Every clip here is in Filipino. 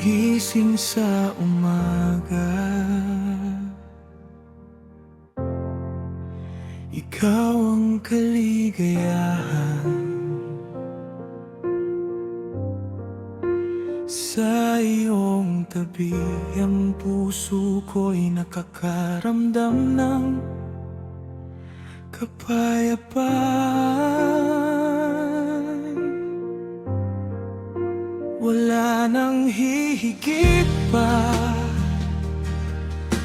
Pagising sa umaga, ikaw ang kaligayahan. Sa iyong tabi, ang puso ko'y nakakaramdam ng kapayapaan. Wala nang hihigit pa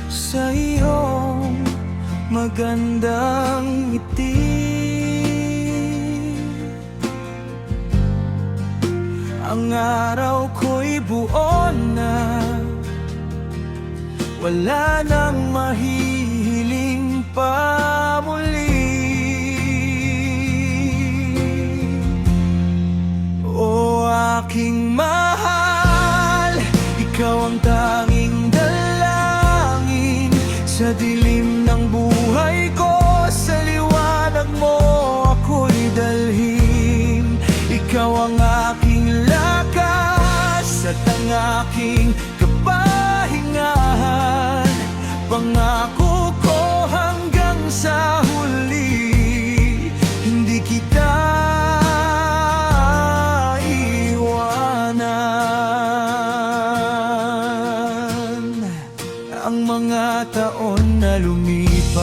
sa iyong magandang ngiti. Ang araw ko'y buo na, wala nang mahihiling pa muli. O aking mahal, ikaw ang tanging dalangin sa dilim ng buhay ko. Sa liwanag mo ako'y dalhin. Ikaw ang aking lakas at ang aking kapahingahan. Pangako ko hanggang sa huli, hindi kita iwanan. Ang mga taon na lumipas,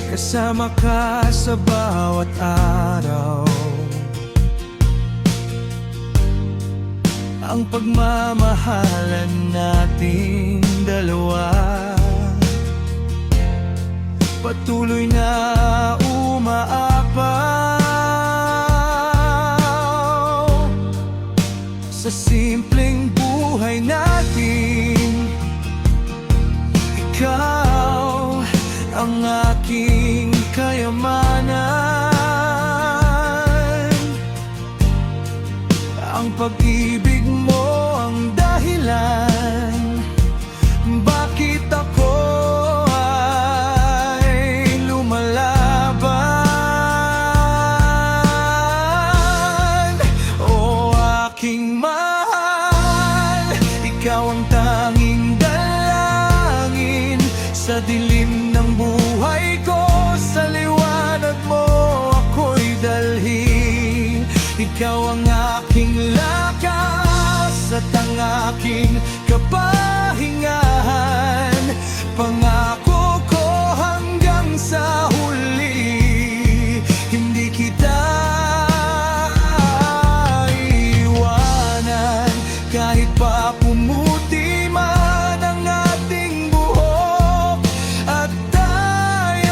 kasama ka sa bawat araw. Ang pagmamahalan nating dalawa patuloy na umaapaw. Sa simpleng buhay natin, ikaw ang aking kayamanan. Ang pag-ibig mo ang dahilan bakit ako ay lumalaban. O aking mahal, ikaw ang tanging dalangin sa dilim ng buhay ko. Sa liwanag mo ako'y dalhin. Ikaw ang aking lakas at ang aking kapahingahan. Pangako ko hanggang sa huli, hindi kita iwanan. Kahit pa pumuti man ang ating buhok at tayo'y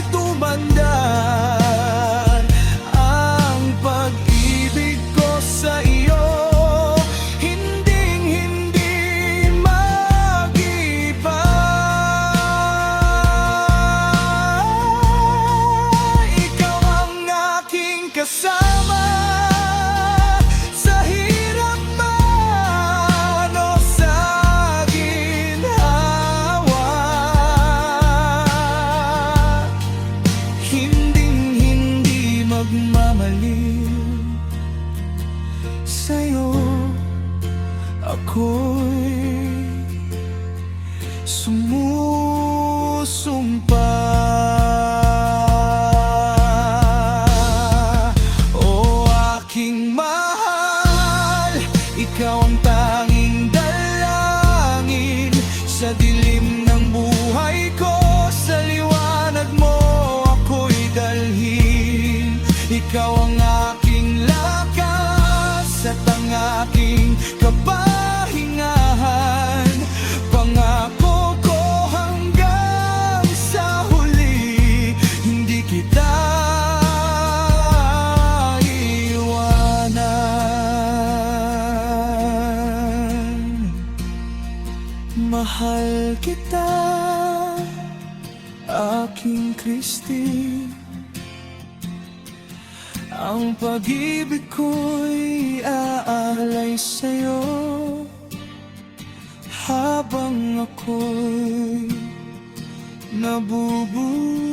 tumandan, ang pag-ibig ko sa iyo hinding-hindi mag-iba. Ikaw ang aking kasama sa hirap man o sa ginhawa. Hinding-hindi magmamaliw sa'yo. Ako'y sumusumpa. O aking mahal, ikaw ang tanging dalangin sa dilim ng buhay ko. Sa liwanag mo ako'y dalhin. Ikaw ang aking lakas at ang aking kapahingahan. Pangako ko hanggang sa huli, hindi kita iwanan. Mahal kita, aking Kristi. Ang pag-ibig ko'y aalay sa'yo habang ako'y nabubuhay.